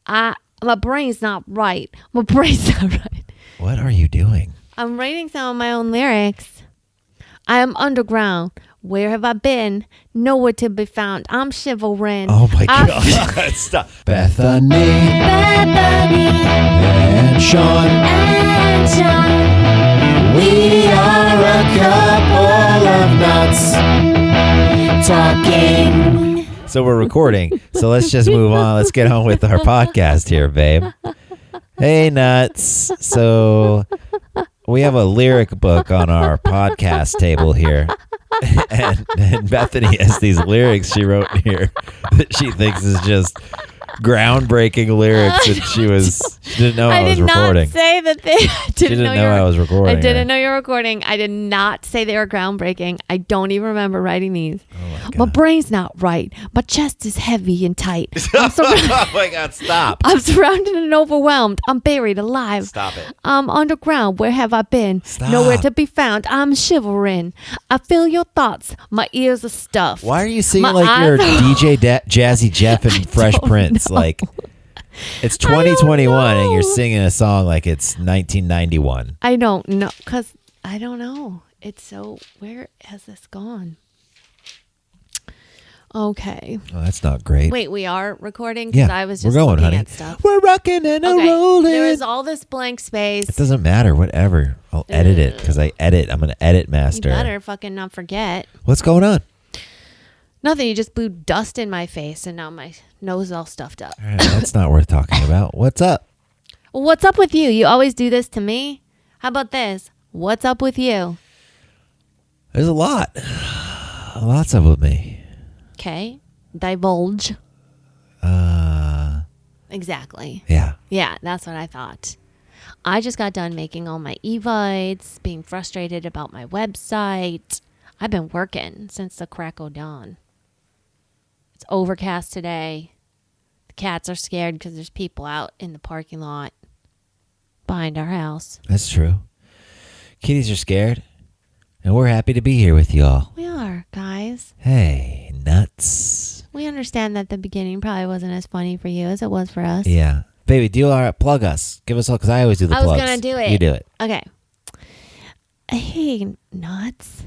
My brain's not right. My brain's not right. What are you doing? I'm writing some of my own lyrics. I am underground. Where have I been? Nowhere to be found. I'm shivering. Oh my God. Stop. Bethany and Sean. We are a couple of nuts talking. So we're recording. So let's just move on. Let's get on with our podcast here, babe. Hey, nuts. So we have a lyric book on our podcast table here. And Bethany has these lyrics she wrote in here that she thinks is just groundbreaking lyrics, and she didn't know I was recording. I did not say that they didn't know I was recording. I didn't know you were recording. I did not say they were groundbreaking. I don't even remember writing these. Oh my brain's not right. My chest is heavy and tight. Oh my God, stop. I'm surrounded and overwhelmed. I'm buried alive. Stop it. I'm underground. Where have I been? Stop. Nowhere to be found. I'm shivering. I feel your thoughts. My ears are stuffed. Why are you singing like you're DJ Jazzy Jeff and Fresh Prince? Like it's 2021 and you're singing a song like it's 1991. I don't know, because I don't know. It's so, where has this gone? Okay. Oh, that's not great. Wait, we are recording? Because I was just we're going, looking honey. at stuff. We're rocking and rolling. There is all this blank space. It doesn't matter. Whatever. I'll edit it because I edit. I'm an edit master. You better fucking not forget. What's going on? Nothing. You just blew dust in my face and now my nose is all stuffed up. All right, that's not worth talking about. What's up? Well, what's up with you? You always do this to me. How about this? What's up with you? There's a lot. Lots up with me. Okay. Divulge. Exactly. Yeah. Yeah, that's what I thought. I just got done making all my evites, being frustrated about my website. I've been working since the crack o' dawn. It's overcast today. The cats are scared because there's people out in the parking lot behind our house. That's true. Kitties are scared, and we're happy to be here with y'all. We are, guys. Hey, nuts. We understand that the beginning probably wasn't as funny for you as it was for us. Yeah. Baby, plug us. Give us all, because I always do the plugs. I was going to do it. You do it. Okay. Hey, nuts.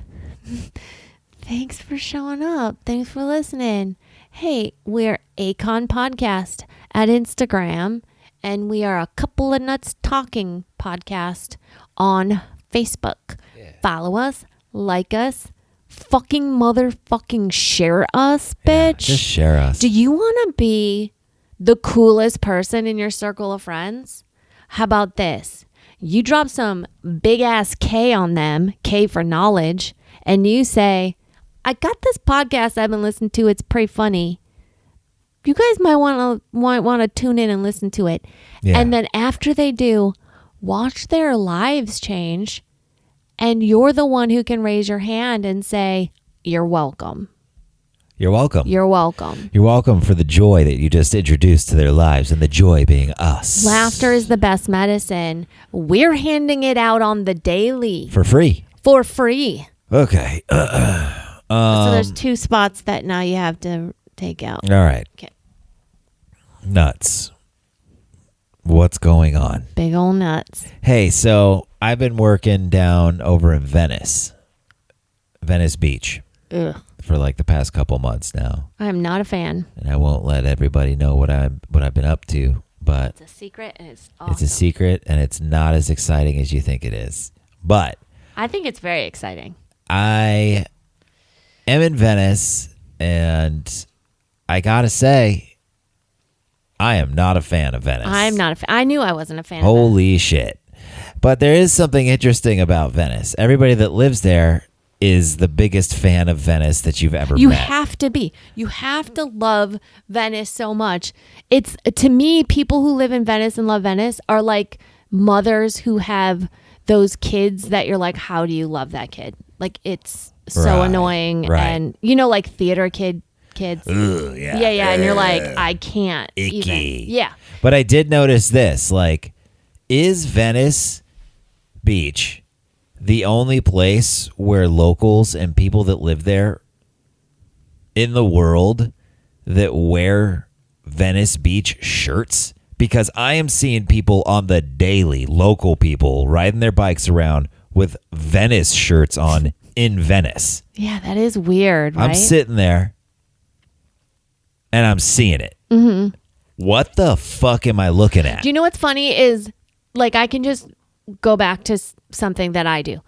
Thanks for showing up. Thanks for listening. Hey, we're Acon Podcast at Instagram, and we are a Couple of Nuts Talking podcast on Facebook. Yeah. Follow us, like us, fucking motherfucking share us, bitch. Yeah, just share us. Do you want to be the coolest person in your circle of friends? How about this? You drop some big ass K on them, K for knowledge, and you say, I got this podcast I've been listening to. It's pretty funny. You guys might want to tune in and listen to it. Yeah. And then after they do, watch their lives change. And you're the one who can raise your hand and say, you're welcome. You're welcome. You're welcome. You're welcome for the joy that you just introduced to their lives, and the joy being us. Laughter is the best medicine. We're handing it out on the daily. For free. For free. Okay. So there's 2 spots that now you have to take out. All right. Okay. Nuts. What's going on? Big old nuts. Hey, so I've been working down over in Venice Beach. Ugh. For like the past couple months now. I am not a fan. And I won't let everybody know what I've been up to, but it's a secret and it's awesome. It's a secret and it's not as exciting as you think it is. But I think it's very exciting. I am in Venice, and I gotta say, I am not a fan of Venice. I'm not a fan. I knew I wasn't a fan. Holy shit. But there is something interesting about Venice. Everybody that lives there is the biggest fan of Venice that you've ever met. You have to be. You have to love Venice so much. It's, to me, people who live in Venice and love Venice are like mothers who have those kids that you're like, how do you love that kid? Like, it's so annoying. Right. And, you know, like theater kids. Ugh, yeah. Yeah. And you're like, I can't icky. even. Yeah. But I did notice this. Like, is Venice Beach the only place where locals and people that live there in the world that wear Venice Beach shirts? Because I am seeing people on the daily, local people, riding their bikes around with Venice shirts on in Venice. Yeah, that is weird, right? I'm sitting there and I'm seeing it. Mm-hmm. What the fuck am I looking at? Do you know what's funny is, like, I can just go back to something that I do.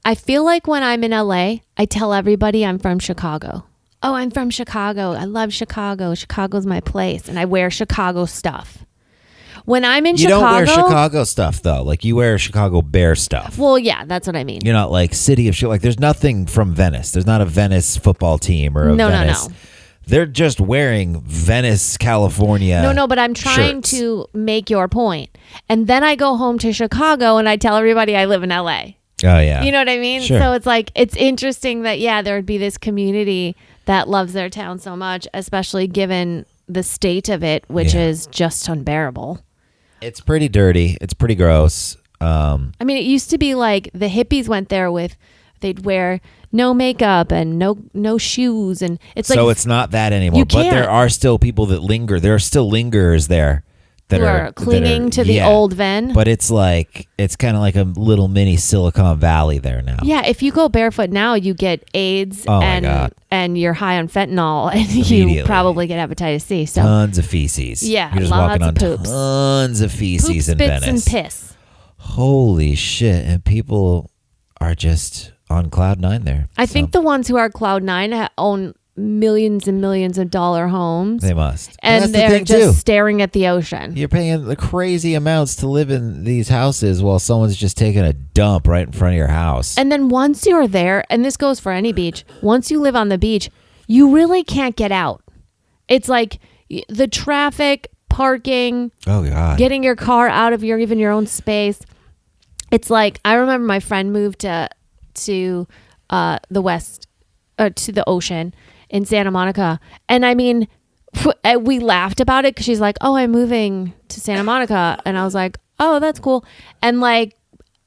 I feel like when I'm in LA, I tell everybody I'm from Chicago. Oh, I'm from Chicago. I love Chicago. Chicago's my place. And I wear Chicago stuff. When I'm in Chicago... You don't wear Chicago stuff, though. Like, you wear Chicago Bear stuff. Well, yeah, that's what I mean. You're not like City of shit. Like, there's nothing from Venice. There's not a Venice football team or a Venice... No. They're just wearing Venice, California. No, but I'm trying shirts. to make your point. And then I go home to Chicago and I tell everybody I live in LA. Oh, yeah. You know what I mean? Sure. So it's like, it's interesting that, yeah, there would be this community that loves their town so much, especially given the state of it, which is just unbearable. It's pretty dirty. It's pretty gross. I mean, it used to be like the hippies went there with, they'd wear no makeup and no shoes, and it's like, so it's not that anymore. But there are still people that linger. There are still lingerers there that are clinging to the old Ven. But it's like, it's kind of like a little mini Silicon Valley there now. Yeah, if you go barefoot now, you get AIDS and you're high on fentanyl, and you probably get hepatitis C. So tons of feces. Yeah, you're just walking on tons of feces in Venice. Spits and piss. Holy shit! And people are just on cloud nine there. I think the ones who are cloud nine own millions and millions of dollar homes. They must. And they're just staring at the ocean. You're paying the crazy amounts to live in these houses while someone's just taking a dump right in front of your house. And then once you're there, and this goes for any beach, once you live on the beach, you really can't get out. It's like the traffic, parking, getting your car out of even your own space. It's like, I remember my friend moved to the west, to the ocean in Santa Monica. And I mean, we laughed about it because she's like, oh, I'm moving to Santa Monica. And I was like, oh, that's cool. And like,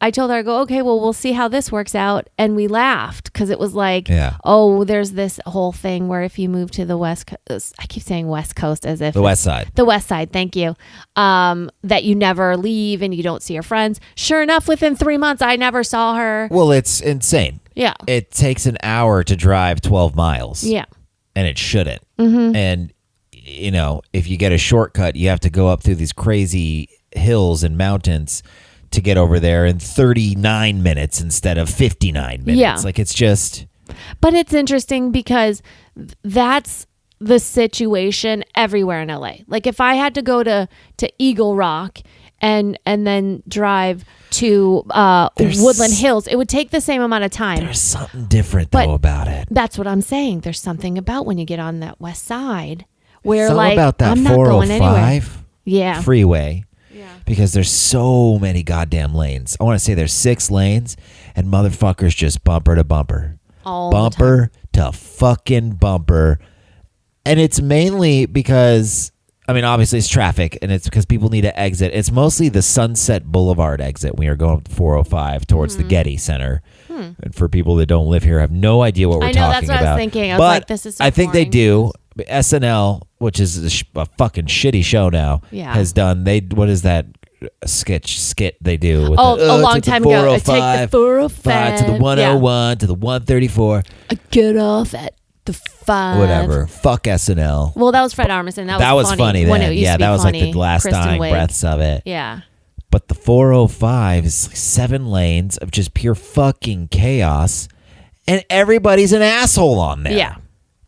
I told her, I go, okay, well, we'll see how this works out. And we laughed because it was like, oh, there's this whole thing where if you move to the west coast, I keep saying west coast as if the west side. The west side, thank you. That you never leave and you don't see your friends. Sure enough, within 3 months, I never saw her. Well, it's insane. Yeah. It takes an hour to drive 12 miles. Yeah. And it shouldn't. Mm-hmm. And, you know, if you get a shortcut, you have to go up through these crazy hills and mountains to get over there in 39 minutes instead of 59 minutes. Yeah. Like, it's just... But it's interesting because that's the situation everywhere in LA. Like, if I had to go to Eagle Rock and then drive to Woodland Hills, it would take the same amount of time. There's something different, though, about it. That's what I'm saying. There's something about when you get on that west side where, something like, about that I'm not going anywhere. Freeway. Because there's so many goddamn lanes. I want to say there's 6 lanes, and motherfuckers just bumper to bumper. Bumper to fucking bumper. And it's mainly because, I mean, obviously it's traffic, and it's because people need to exit. It's mostly the Sunset Boulevard exit when you're going up 405 towards the Getty Center. And for people that don't live here, have no idea what we're talking about. I know, that's what I was thinking. I was like, this is so I think boring. they do. SNL, which is a fucking shitty show now, has done. What is that skit they do? With a long time ago. I take the 405 to the 101 to the 134. I get off at the 5. Whatever. Fuck SNL. Well, that was Fred Armisen. That was funny then. When it used to be that was funny. like the last Kristen dying Wiig. breaths of it. Yeah. But the 405 is like 7 lanes of just pure fucking chaos, and everybody's an asshole on there. Yeah.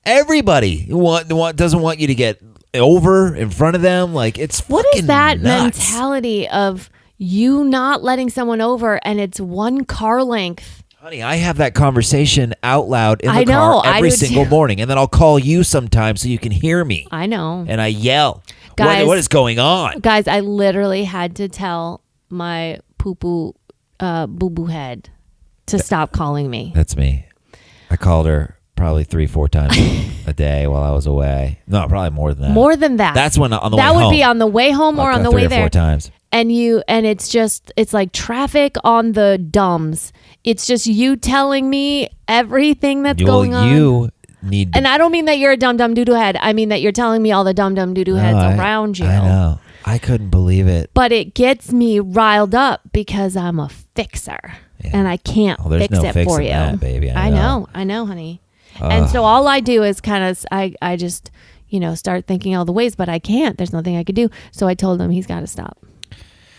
Everybody doesn't want you to get over in front of them. Like, it's fucking What is that nuts. mentality of you not letting someone over and it's one car length? Honey, I have that conversation out loud in the car every single morning, and then I'll call you sometimes so you can hear me. I know. And I yell. Guys, what is going on? Guys, I literally had to tell my poo-poo boo-boo head to stop calling me. That's me. I called her probably 3-4 times a day while I was away. No, probably more than that. More than that. That's when on the way home. That would be on the way home or on the way there. 3 or 4 times. And it's like traffic on the dumbs. It's just you telling me everything that's going on. need to. And I don't mean that you're a dumb doo-doo head. I mean that you're telling me all the dumb doo-doo heads around you. I know. I couldn't believe it. But it gets me riled up because I'm a fixer. Yeah. And I can't fix no it for fixing you. that, baby. I know, honey. And so all I do is kind of, I just, start thinking all the ways, but I can't. There's nothing I could do. So I told him he's got to stop.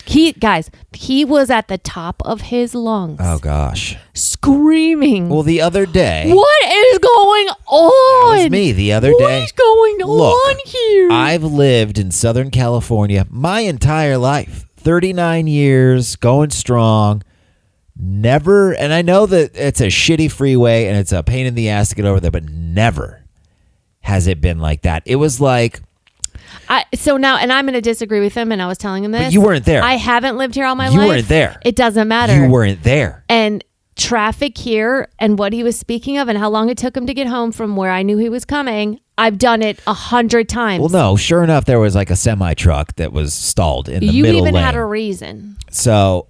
He was at the top of his lungs. Oh, gosh. Screaming. Well, the other day. What is going on? That was me the other day. What is going on here? I've lived in Southern California my entire life. 39 years, going strong. Never, and I know that it's a shitty freeway and it's a pain in the ass to get over there, but never has it been like that. It was like... So now, and I'm going to disagree with him, and I was telling him this. But you weren't there. I haven't lived here all my life. You weren't there. It doesn't matter. You weren't there. And traffic here and what he was speaking of and how long it took him to get home from where I knew he was coming, I've done it 100 times. Well, no, sure enough, there was like a semi truck that was stalled in the middle lane. You even had a reason. So,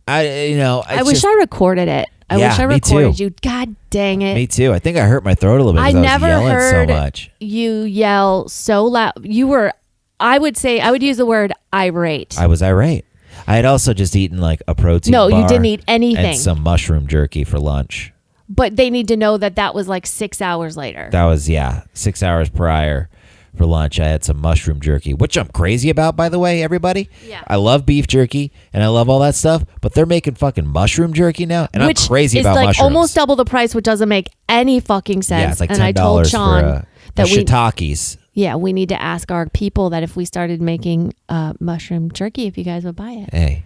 I wish I recorded it. I wish I recorded you. God dang it. Me too. I think I hurt my throat a little bit because I never was yelling heard so much. You yell so loud. You were, I would use the word irate. I was irate. I had also just eaten like a protein bar. No, you didn't eat anything. And some mushroom jerky for lunch. But they need to know that was like 6 hours later. That was, 6 hours prior. For lunch, I had some mushroom jerky, which I'm crazy about, by the way, everybody. Yeah. I love beef jerky and I love all that stuff, but they're making fucking mushroom jerky now, and which I'm crazy is about like mushrooms. almost double the price, which doesn't make any fucking sense. Yeah, it's like $10 and I told Sean for that shiitakes. we need to ask our people that if we started making mushroom jerky, if you guys would buy it. Hey,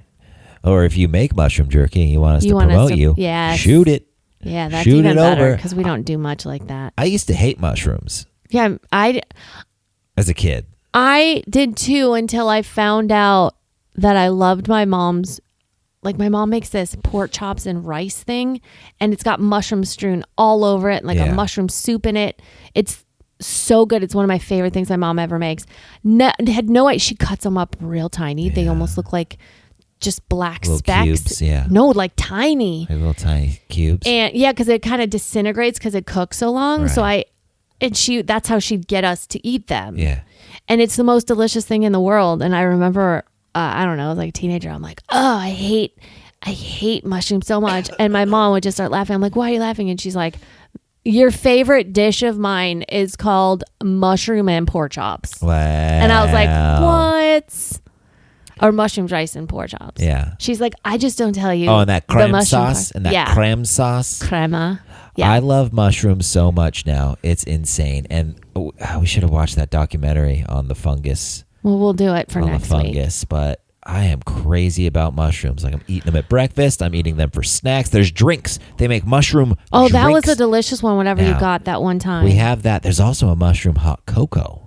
or if you make mushroom jerky and you want us to promote you, shoot it. Yeah, that's shoot even it better over. because we don't do much like that. I used to hate mushrooms. Yeah, As a kid. I did too until I found out that I loved my mom's. Like my mom makes this pork chops and rice thing, and it's got mushrooms strewn all over it, like a mushroom soup in it. It's so good. It's one of my favorite things my mom ever makes. Had no idea. She cuts them up real tiny. They almost look like just black little specks. Cubes, No, like tiny. Like little tiny cubes. And because it kind of disintegrates because it cooks so long. Right. So that's how she'd get us to eat them. Yeah. And it's the most delicious thing in the world. And I remember, I don't know, as like a teenager, I'm like, oh, I hate mushrooms so much. And my mom would just start laughing. I'm like, why are you laughing? And she's like, your favorite dish of mine is called mushroom and pork chops. Wow. And I was like, what? Or mushrooms, rice, and pork chops. Yeah. She's like, I just don't tell you. Oh, and that creme sauce. And that creme sauce. Crema. Yeah. I love mushrooms so much now. It's insane. And we should have watched that documentary on the fungus. Well, we'll do it for next week. Fungus, but I am crazy about mushrooms. Like I'm eating them at breakfast. I'm eating them for snacks. There's drinks. They make mushroom Oh, drinks. that was a delicious one whenever you got that one time. We have that. There's also a mushroom hot cocoa.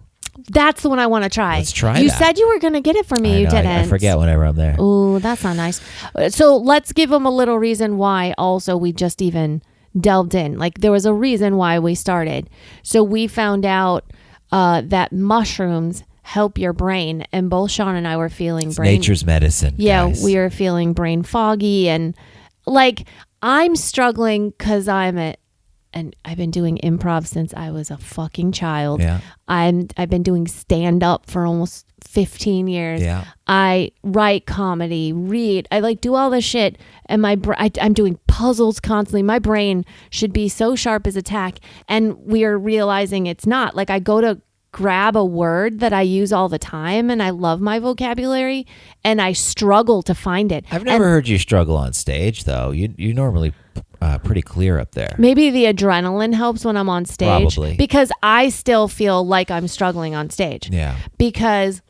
That's the one I want to try. Let's try You that. said you were going to get it for me. I You know, didn't. I forget whenever I'm there. Oh, that's not nice. So let's give them a little reason why also we just even delved in. Like there was a reason why we started. So we found out that mushrooms help your brain, and both Sean and I were feeling It's nature's medicine. Yeah, guys. we were feeling brain foggy, and like I'm struggling because and I've been doing improv since I was a fucking child. Yeah. I've been doing stand up for almost 15 years. Yeah. I write comedy, read. I do all this shit, and I'm doing puzzles constantly. My brain should be so sharp as a tack, and we are realizing it's not. Like I go to grab a word that I use all the time, and I love my vocabulary, and I struggle to find it. I've never heard you struggle on stage, though. You normally pretty clear up there. Maybe the adrenaline helps when I'm on stage. Probably. Because I still feel like I'm struggling on stage. Yeah. Because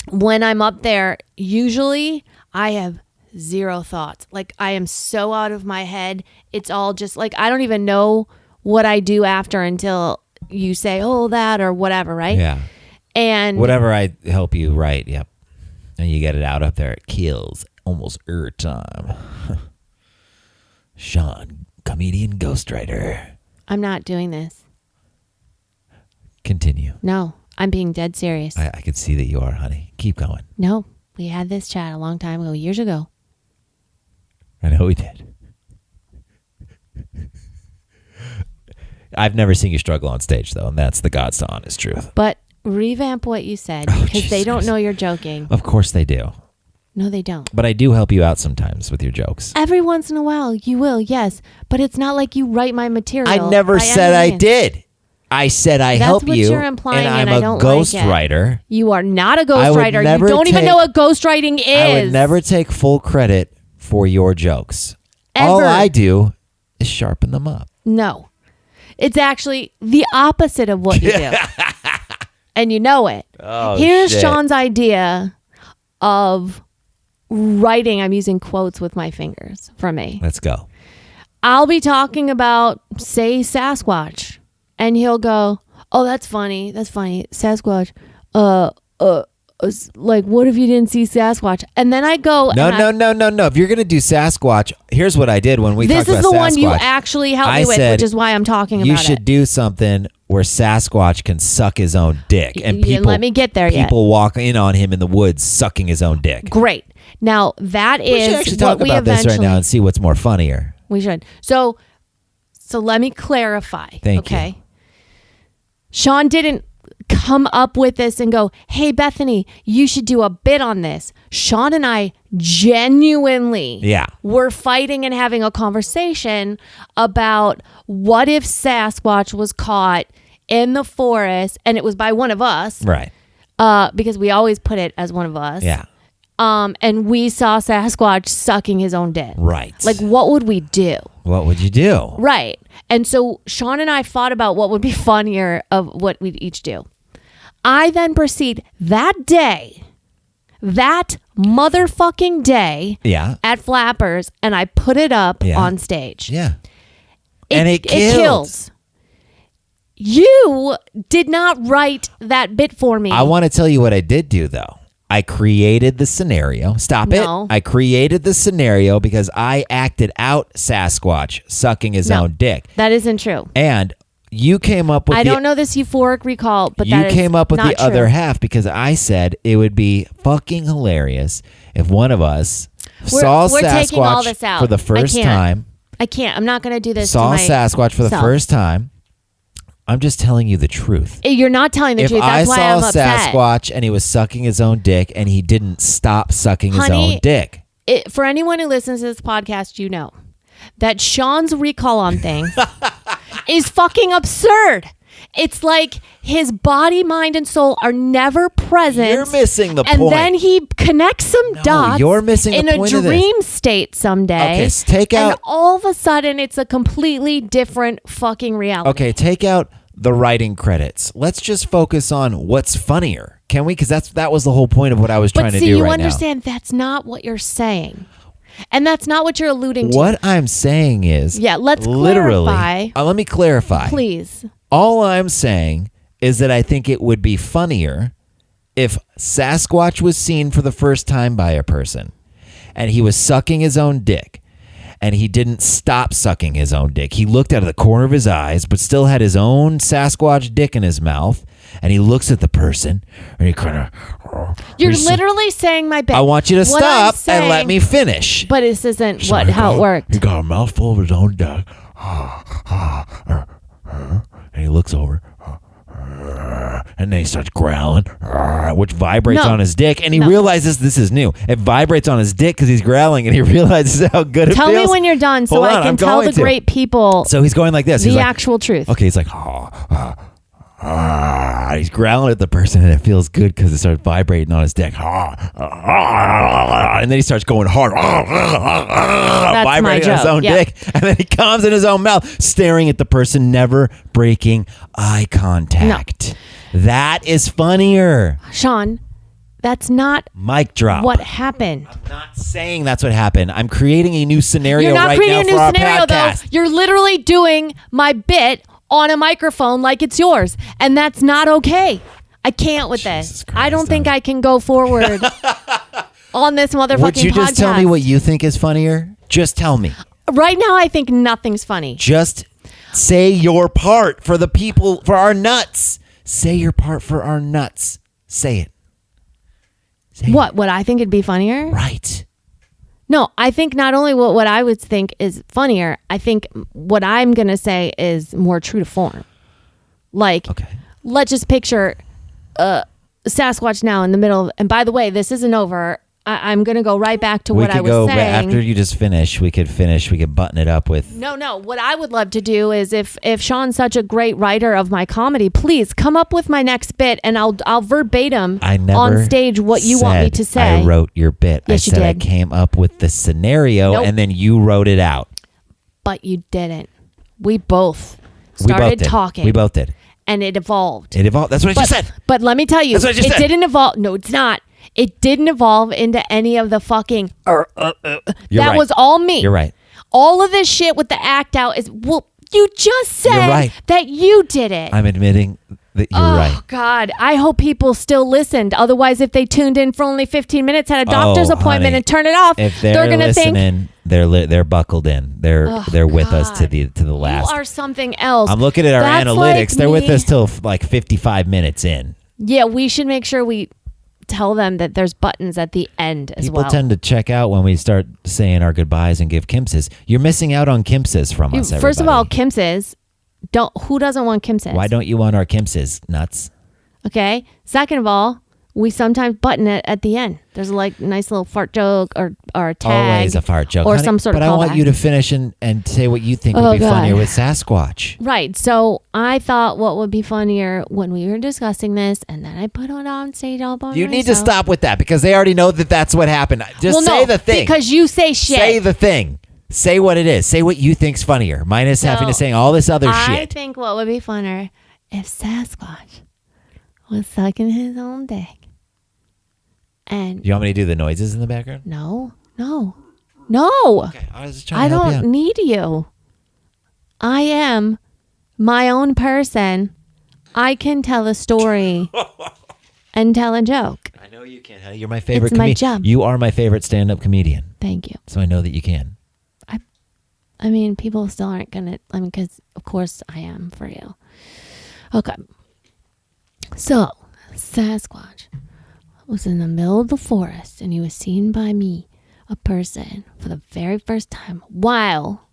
when I'm up there, usually I have zero thoughts. Like I am so out of my head. It's all just like I don't even know what I do after until you say, oh, that or whatever, right? Yeah. And whatever I help you write, yep. And you get it out up there, it kills almost every time. Sean, comedian ghostwriter. I'm not doing this. Continue. No, I'm being dead serious. I can see that you are, honey. Keep going. No, we had this chat a long time ago, years ago. I know we did. I've never seen you struggle on stage, though, and that's the God's honest truth. But revamp what you said because they don't know you're joking. Of course they do. No, they don't. But I do help you out sometimes with your jokes. Every once in a while, you will, yes. But it's not like you write my material. I never said I did. I said I help you. That's what you're implying, and I'm I don't a ghost like it. writer. You are not a ghostwriter. You don't even know what ghostwriting is. I would never take full credit for your jokes. Ever. All I do is sharpen them up. No. It's actually the opposite of what you do. And you know it. Oh, Here's shit. Sean's idea of writing. I'm using quotes with my fingers for me. Let's go. I'll be talking about, say, Sasquatch. And he'll go, oh, that's funny. That's funny. Sasquatch. Like, what if you didn't see Sasquatch? And then I go. No. If you're going to do Sasquatch, here's what I did when we talked about Sasquatch. This is the one you actually helped me with, which is why I'm talking about it. You should do something where Sasquatch can suck his own dick. And You didn't let me get there yet. People walk in on him in the woods sucking his own dick. Great. Now, that We is should actually what talk about this right now and see what's more funnier. We should. So let me clarify. Thank okay? you. Sean didn't come up with this and go, hey, Bethany, you should do a bit on this. Sean and I genuinely were fighting and having a conversation about what if Sasquatch was caught in the forest and it was by one of us. Right. Because we always put it as one of us. Yeah. And we saw Sasquatch sucking his own dick. Right. Like, what would we do? What would you do? Right. And so Sean and I fought about what would be funnier of what we'd each do. I then proceed that day, that motherfucking day at Flappers, and I put it up on stage. Yeah. And it kills. You did not write that bit for me. I want to tell you what I did do, though. I created the scenario. Stop it. I created the scenario because I acted out Sasquatch sucking his own dick. That isn't true. And you came up with I don't know this euphoric recall, but you came up with the other half because I said it would be fucking hilarious if one of us saw Sasquatch for the first time. I can't. I'm not going to do this. Saw Sasquatch for the first time. I'm just telling you the truth. You're not telling the truth. That's why I'm upset. If I saw Sasquatch and he was sucking his own dick and he didn't stop sucking his own dick. For anyone who listens to this podcast, you know that Sean's recall on things is fucking absurd. It's like his body, mind, and soul are never present. You're missing the point. And then he connects some dots you're missing the point in a dream state someday. Okay, so take out... And all of a sudden, it's a completely different fucking reality. Okay, take out the writing credits. Let's just focus on what's funnier. Can we? Because that was the whole point of what I was trying to do right now. But see, you understand that's not what you're saying. And that's not what you're alluding to. What I'm saying is... Yeah, let's clarify. clarify. Let me clarify. Please. All I'm saying is that I think it would be funnier if Sasquatch was seen for the first time by a person and he was sucking his own dick and he didn't stop sucking his own dick. He looked out of the corner of his eyes but still had his own Sasquatch dick in his mouth and he looks at the person and he kind of... You're literally saying my bit. I want you to stop and let me finish. But this isn't how it worked. He got a mouthful of his own dick. And he looks over, and then he starts growling, which vibrates on his dick. And he realizes this is new. It vibrates on his dick because he's growling, and he realizes how good it feels. Tell me when you're done so I can tell the great people. So he's going like this. The actual truth. Okay, he's like, he's growling at the person, and it feels good because it starts vibrating on his dick. And then he starts going hard, vibrating on his own dick. And then he comes in his own mouth, staring at the person, never breaking eye contact. No. That is funnier. Sean, that's not mic drop. What happened. I'm not saying that's what happened. I'm creating a new scenario right now for our podcast. You're not creating a new scenario, though. You're literally doing my bit on a microphone like it's yours. And that's not okay. I can't with this. Christ, I don't think I can go forward on this motherfucking podcast. Would you just tell me what you think is funnier? Just tell me. Right now, I think nothing's funny. Just say your part for the people, for our nuts. Say your part for our nuts. Say it. What? Would I think it'd be funnier? Right. No, I think not only what I would think is funnier, I think what I'm going to say is more true to form. Like, let's just picture Sasquatch now in the middle. And by the way, this isn't over. I'm going to go right back to what I was saying. After you just finish, we could button it up with. No. What I would love to do is if Sean's such a great writer of my comedy, please come up with my next bit and I'll verbatim on stage what you want me to say. I wrote your bit. Yes, I said you I did. came up with the scenario and then you wrote it out. But you didn't. We both started talking. We both did. And it evolved. That's what I just said. But let me tell you, That's what I just said. Didn't evolve. No, it's not. It didn't evolve into any of the fucking. That was all me. You're right. All of this shit with the act out is, well, you just said that you did it. I'm admitting that you're right. Oh, God. I hope people still listened. Otherwise, if they tuned in for only 15 minutes, had a doctor's appointment and turned it off, if they're going to think. They're buckled in. They're with us to the last. You are something else. I'm looking at our analytics. Like they're with us till like 55 minutes in. Yeah, we should make sure we tell them that there's buttons at the end as well. People tend to check out when we start saying our goodbyes and give Kimpses. You're missing out on Kimpses from us, everybody. First of all, Kimpses. Who doesn't want Kimpses? Why don't you want our Kimpses, nuts? Okay. Second of all, we sometimes button it at the end. There's like nice little fart joke or a tag. Always a fart joke. Or some sort of But I want callback. you to finish and say what you think would be funnier with Sasquatch. Right. So I thought what would be funnier when we were discussing this, and then I put it on stage all by myself. You need to stop with that because they already know that that's what happened. Just say the thing. Because you say shit. Say the thing. Say what it is. Say what you think's funnier. Minus having to say all this other shit. I think what would be funnier if Sasquatch was sucking his own dick. And you want me to do the noises in the background? No. Okay, I was just trying to help you out. don't need you. I am my own person. I can tell a story and tell a joke. I know you can. You're my favorite It's my comedian. job. You are my favorite stand-up comedian. Thank you. So I know that you can. I mean, people still aren't going to, because of course I am for you. Okay. So, Sasquatch was in the middle of the forest and he was seen by me, a person, for the very first time, while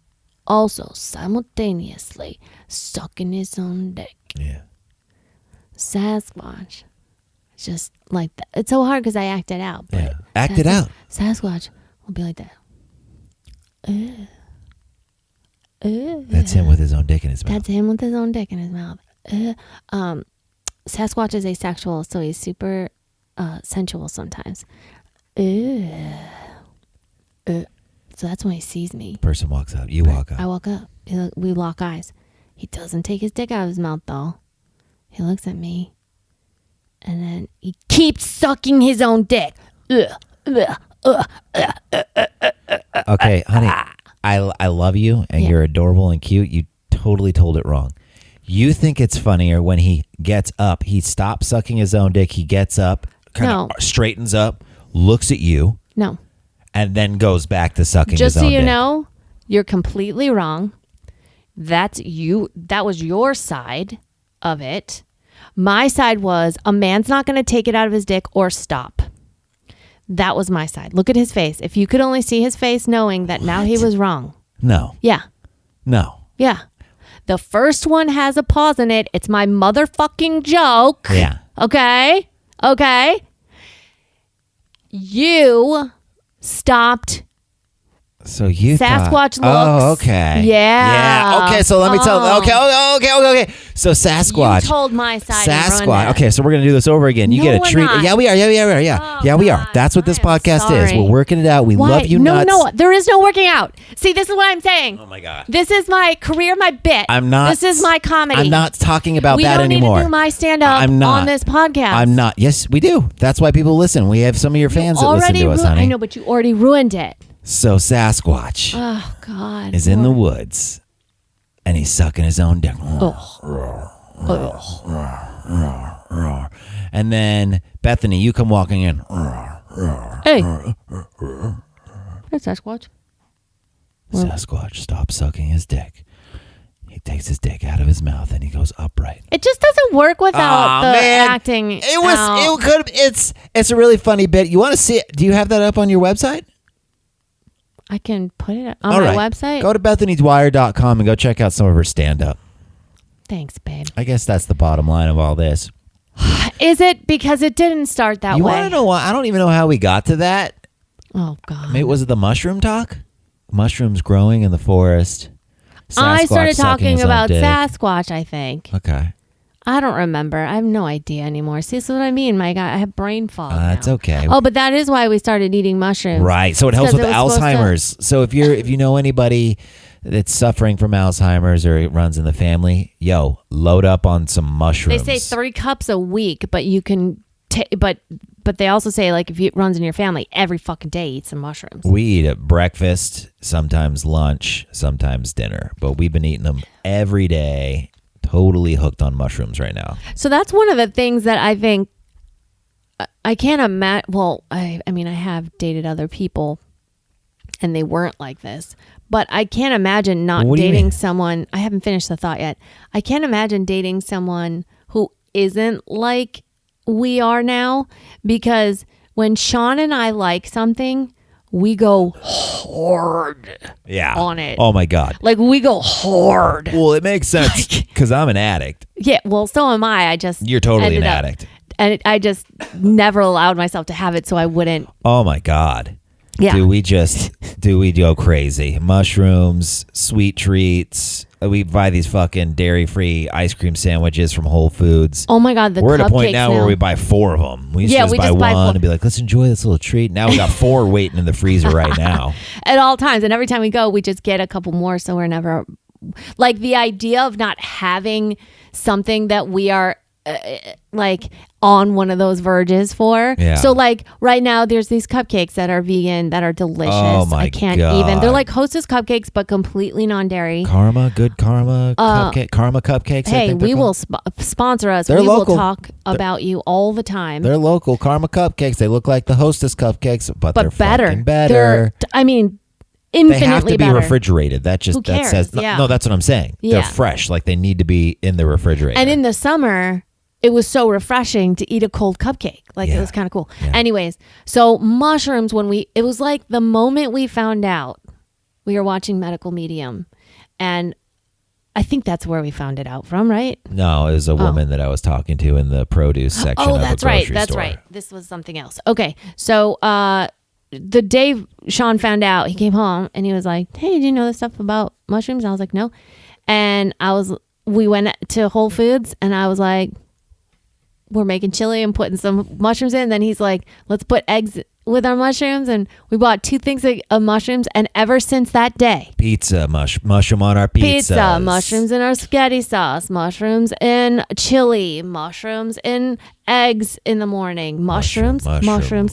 also simultaneously sucking his own dick. Yeah. Sasquatch, just like that. It's so hard because I act it out. But Act it out. Sasquatch will be like that. That's him with his own dick in his mouth. That's him with his own dick in his mouth. Sasquatch is asexual, so he's super sensual sometimes. So that's when he sees me. Person walks out. You walk up. I walk up. We lock eyes. He doesn't take his dick out of his mouth, though. He looks at me, and then he keeps sucking his own dick. Okay, honey, I love you, and you're adorable and cute. You totally told it wrong. You think it's funnier when he gets up. He stops sucking his own dick. He gets up, kind of straightens up, looks at you. No. And then goes back to sucking Just his own dick. so you know, you're completely wrong. That's you. That was your side of it. My side was a man's not going to take it out of his dick or stop. That was my side. Look at his face. If you could only see his face knowing that now he was wrong. No. Yeah. No. Yeah. The first one has a pause in it. It's my motherfucking joke. Yeah. Okay? Okay? You stopped. So you Sasquatch thought, looks. Oh, okay. Yeah. Okay, so let me tell. Okay. So Sasquatch. You told my side. and ruined Sasquatch. it. Okay, so we're gonna do this over again. You No, get a we're treat. not. Yeah, we are. Oh, We are. God. That's what this I am podcast is. sorry. We're working it out. We Why? love you No, nuts. no, there is no working out. See, this is what I'm saying. Oh my God. This is my career, my bit. I'm not. This is my comedy. I'm not talking about we that don't anymore. need to do my stand-up I'm not. on this podcast. I'm not. Yes, we do. That's why people listen. We have some of your fans that listen to us, honey. I know, but you already ruined it. So Sasquatch Oh, God. is in the woods, and he's sucking his own dick. And then Bethany, you come walking in. Hey. Hey, Sasquatch. Sasquatch stops sucking his dick. He takes his dick out of his mouth and he goes upright. It just doesn't work without the acting. It could. It's a really funny bit. You want to see it? Do you have that up on your website? I can put it on All my right. website. Go to BethanyDwyer.com and go check out some of her stand-up. Thanks, babe. I guess that's the bottom line of all this. Is it? Because it didn't start that You way. want to know why? I don't even know how we got to that. Oh, God. Maybe was it the mushroom talk? Mushrooms growing in the forest. I started Sasquatch sucking talking his own about dick. Sasquatch, I think. Okay. I don't remember. I have no idea anymore. See, this is what I mean, Mike. I have brain fog now. That's okay. Oh, but that is why we started eating mushrooms. Right. So it helps with Because it was supposed to- Alzheimer's. So if you know anybody that's suffering from Alzheimer's or it runs in the family, load up on some mushrooms. They say 3 cups a week, but you can but they also say, like, if it runs in your family, every fucking day eat some mushrooms. We eat at breakfast, sometimes lunch, sometimes dinner, but we've been eating them every day. Totally hooked on mushrooms right now. So that's one of the things that I think I can't imagine. Well, I mean, I have dated other people and they weren't like this, but I can't imagine not What do you dating mean? someone. I haven't finished the thought yet. I can't imagine dating someone who isn't like we are now, because when Sean and I like something, we go hard on it. Oh my God. Like, we go hard. Well, it makes sense because I'm an addict. Yeah, well, so am I. You're totally ended an up- addict. And I just never allowed myself to have it, so I wouldn't. Oh my God. Yeah. Do we go crazy? Mushrooms, sweet treats. We buy these fucking dairy-free ice cream sandwiches from Whole Foods. Oh my God, the We're at a point cupcakes now where we buy 4 of them. We used to we just just buy buy one 4. and be like, let's enjoy this little treat. Now we got 4 waiting in the freezer right now. at all times, and every time we go, we just get a couple more, so we're never like, the idea of not having something that we are like on one of those verges for. Yeah. So like right now there's these cupcakes that are vegan that are delicious. Oh my I can't God. even. They're like Hostess cupcakes but completely non-dairy. Good Karma cupcake. Karma cupcakes. I Hey, think they're we called. will sponsor us. They're we local. will talk about you all the time. They're local Karma cupcakes. They look like the Hostess cupcakes, but they're better. fucking better. I mean, They infinitely have to be better. refrigerated. That just Who that cares? says Yeah. no. That's what I'm saying. Yeah. They're fresh. Like they need to be in the refrigerator. And in the summer, it was so refreshing to eat a cold cupcake. Like, Yeah. it was kind of cool. Yeah. Anyways, so mushrooms, it was like the moment we found out, we were watching Medical Medium, and I think that's where we found it out from, right? No, it was a woman that I was talking to in the produce section Oh, of that's a grocery right. That's store. right. This was something else. Okay. So, the day Sean found out, he came home and he was like, "Hey, did you know this stuff about mushrooms?" And I was like, "No." And we went to Whole Foods and I was like, "We're making chili and putting some mushrooms in." Then he's like, "Let's put eggs with our mushrooms." And we bought 2 things of mushrooms. And ever since that day, Pizza, mushroom on our pizza, mushrooms in our spaghetti sauce, mushrooms in chili, mushrooms in eggs in the morning, mushrooms, fucking mushroom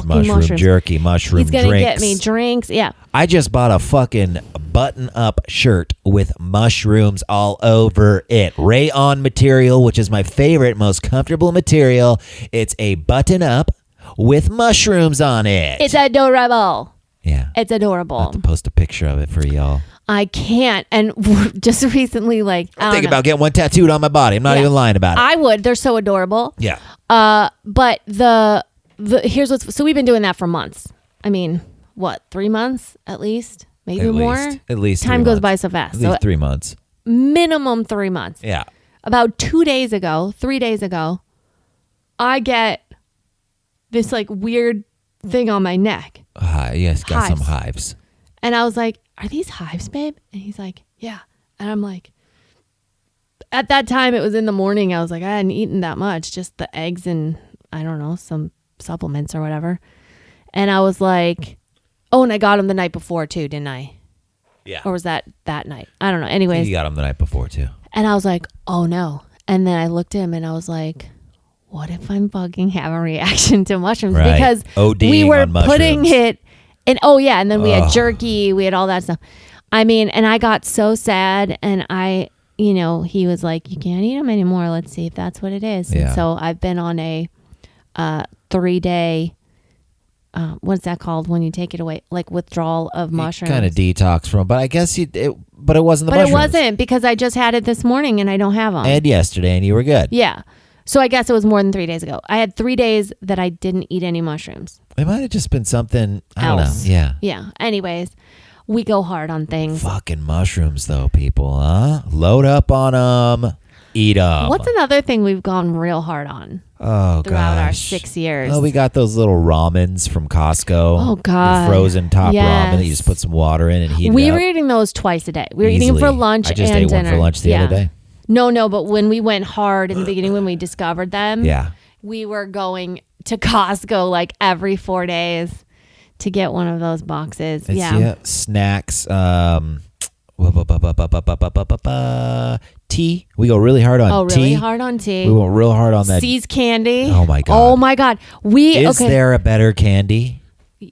mushrooms. jerky, mushroom He's gonna drinks. get me drinks. Yeah. I just bought a fucking button-up shirt with mushrooms all over it. Rayon material, which is my favorite, most comfortable material. It's a button-up with mushrooms on it. It's adorable. Yeah. It's I'll adorable. have to post a picture of it for y'all. I can't. And just recently, like, I I'm don't thinking know. about getting one tattooed on my body. I'm not Yeah. even lying about it. I would. They're so adorable. Yeah. But the here's what's, so we've been doing that for months. I mean, what, 3 months at least? Maybe more? At least Time 3 goes months. by so fast. At So least 3 months. minimum 3 months. Yeah. About 3 days ago, I get this like weird thing on my neck. Yes, got some Hives. hives. And I was like, "Are these hives, babe?" And he's like, "Yeah." And I'm like, at that time, it was in the morning. I was like, I hadn't eaten that much, just the eggs and I don't know, some supplements or whatever. And I was like, oh, and I got them the night before too, didn't I? Yeah. Or was that night? I don't know. Anyways. You got them the night before too. And I was like, oh no. And then I looked at him and I was like, what if I'm fucking having a reaction to mushrooms? Right. Because ODing we were on mushrooms. putting it in, oh yeah. And then we had jerky, we had all that stuff. I mean, and I got so sad and he was like, you can't eat them anymore. Let's see if that's what it is. Yeah. And so I've been on a 3-day, what's that called when you take it away? Like withdrawal of mushrooms. Kind of detox from, but I guess but it wasn't the But mushrooms. it wasn't because I just had it this morning and I don't have them. And yesterday, and you were good. Yeah. So I guess it was more than 3 days ago. I had 3 days that I didn't eat any mushrooms. It might have just been something, I don't Else. know. Yeah. Yeah. Anyways, we go hard on things. Fucking mushrooms, though, people, huh? Load up on them. Eat them. What's another thing we've gone real hard on throughout our 6 years? Oh, we got those little ramens from Costco. Oh, God. The frozen top Yes. ramen that you just put some water in and heat We it up. were eating those twice a day. We were eating them for Easily. lunch I just and ate dinner. one for lunch the other day. No, but when we went hard in the beginning, when we discovered them, Yeah. we were going to Costco like every 4 days to get one of those boxes. Snacks. Tea. We go really hard on tea. Really hard on tea. We went real hard on that. C's candy. Oh, my God. Oh my God. Is there a better candy?